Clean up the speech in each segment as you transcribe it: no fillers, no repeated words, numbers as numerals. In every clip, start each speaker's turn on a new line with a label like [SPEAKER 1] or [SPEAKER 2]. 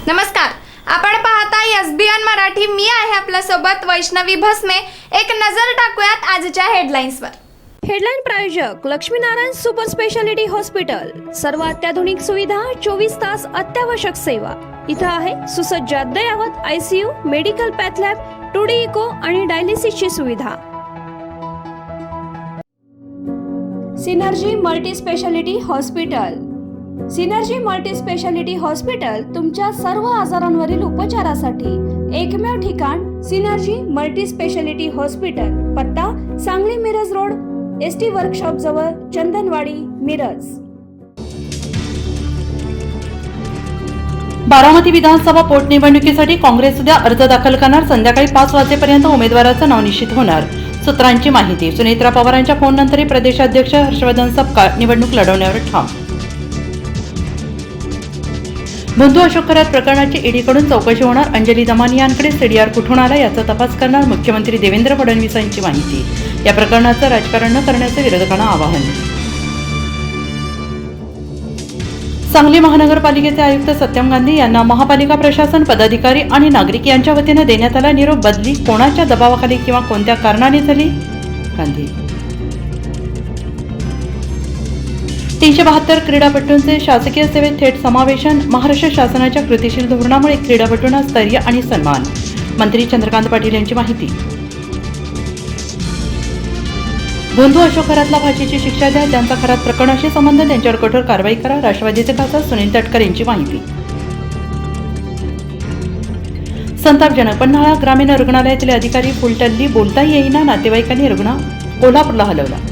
[SPEAKER 1] नमस्कार, आपण पाहताय एसबीएन मराठी. मी आहे आपल्या सोबत वैष्णवी भस्मे. एक नजर टाकूयात आजच्या हेडलाईन्सवर.
[SPEAKER 2] हेडलाईन प्रायोजक लक्ष्मीनारायण सुपर स्पेशालिटी हॉस्पिटल. सर्व अत्याधुनिक सुविधा, 24 तास अत्यावश्यक सेवा. इथं आहे सुसज्ज अद्ययावत ICU, medical path lab, 2D echo आणि डायलिसिसची सुविधा. Synergy multi speciality hospital. Synergy multi speciality hospital तुमच्या सर्व आजारांवरील उपचारासाठी एकमेव ठिकाण. Synergy multi speciality hospital. पत्ता Sangli Miraj road, ST workshop जवळ, चंदनवाडी, मिरज.
[SPEAKER 3] बारामती विधानसभा पोटनिवडणुकीसाठी काँग्रेस उद्या अर्ज दाखल करणार. संध्याकाळी 5 वाजेपर्यंत उमेदवाराचं नाव निश्चित होणार. सूत्रांची माहिती. सुनेत्रा पवारांच्या फोननंतरही प्रदेशाध्यक्ष हर्षवर्धन सपकाळ निवडणूक लढवण्यावर ठाम. बंधू अशोक खरात प्रकरणाची ईडीकडून चौकशी होणार. अंजली दमानी यांकडे सीडीआर कुठून आला याचा तपास करणार. मुख्यमंत्री देवेंद्र फडणवीसांची माहिती. या प्रकरणाचं राजकारण न करण्याचं विरोधकांना आवाहन. सांगली महानगरपालिकेचे आयुक्त सत्यम गांधी यांना महापालिका प्रशासन, पदाधिकारी आणि नागरिक यांच्या वतीने देण्यात आला निरोप. बदली कोणाच्या दबावाखाली किंवा कोणत्या कारणाने झाली? गांधी. 372 क्रीडापटूंचे शासकीय सेवेत थेट समावेशन. महाराष्ट्र शासनाच्या कृतिशील धोरणामुळे क्रीडापटूंना स्थैर्य आणि सन्मान. मंत्री चंद्रकांत पाटील यांची माहिती. बंधू अशोक खरातला फाशीची शिक्षा द्या. ज्यांचा खरात प्रकरणाशी संबंध त्यांच्यावर कठोर कारवाई करा. राष्ट्रवादीचे खासदार सुनील तटकरे यांची माहिती. संतापजनक. पन्हाळा ग्रामीण रुग्णालयातील अधिकारी फुलटल्ली. बोलता येईना. नातेवाईकांनी रुग्ण कोल्हापूरला हलवला.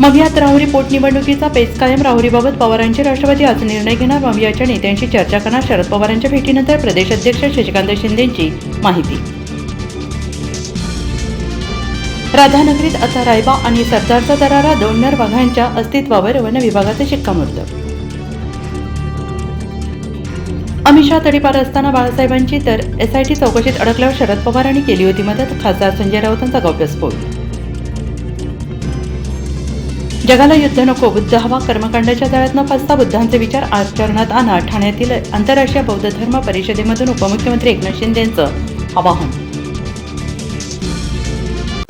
[SPEAKER 3] मवियात राहुरी पोटनिवडणुकीचा पेच कायम. राहुरीबाबत पवारांचे राष्ट्रवादी आज निर्णय घेणार. मवियाच्या नेत्यांशी चर्चा करणार. शरद पवारांच्या भेटीनंतर प्रदेशाध्यक्ष शशिकांत शिंदेंची माहिती. राधानगरीत आता रायबा आणि सरदारचा दरारा. 2 नर वाघांच्या अस्तित्वावर वन विभागाचे शिक्कामोर्तब. अमित शहा तडीपार असताना बाळासाहेबांची तर एसआयटी चौकशीत अडकल्यावर शरद पवारांनी केली होती मदत. खासदार संजय राऊतांचा गौप्यस्फोट. जगाला युद्ध नको, बुद्ध हवा. कर्मकांडाच्या जाळ्यात न फसता बुद्धांचे विचार आचरणात आणा. ठाण्यातील आंतरराष्ट्रीय बौद्ध धर्म परिषदेमधून उपमुख्यमंत्री एकनाथ शिंदेंचं आवाहन.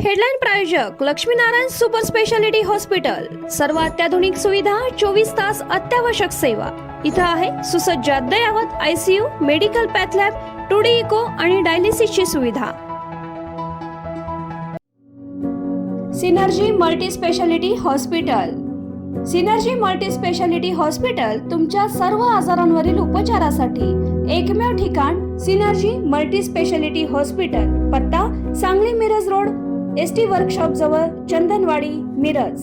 [SPEAKER 2] हेडलाईन प्रायोजक लक्ष्मीनारायण सुपर स्पेशालिटी हॉस्पिटल. सर्व अत्याधुनिक सुविधा, 24 तास अत्यावश्यक सेवा. इथं आहे सुसज्ज अद्ययावत ICU, medical path lab, 2D echo आणि डायलिसिसची सुविधा. Synergy multi speciality hospital. Synergy multi speciality hospital तुमच्या सर्व आजारांवरील उपचारासाठी एकमेव ठिकाण. Synergy multi speciality hospital. पत्ता Sangli Miraj road, ST workshop जवळ, चंदनवाडी, मिरज.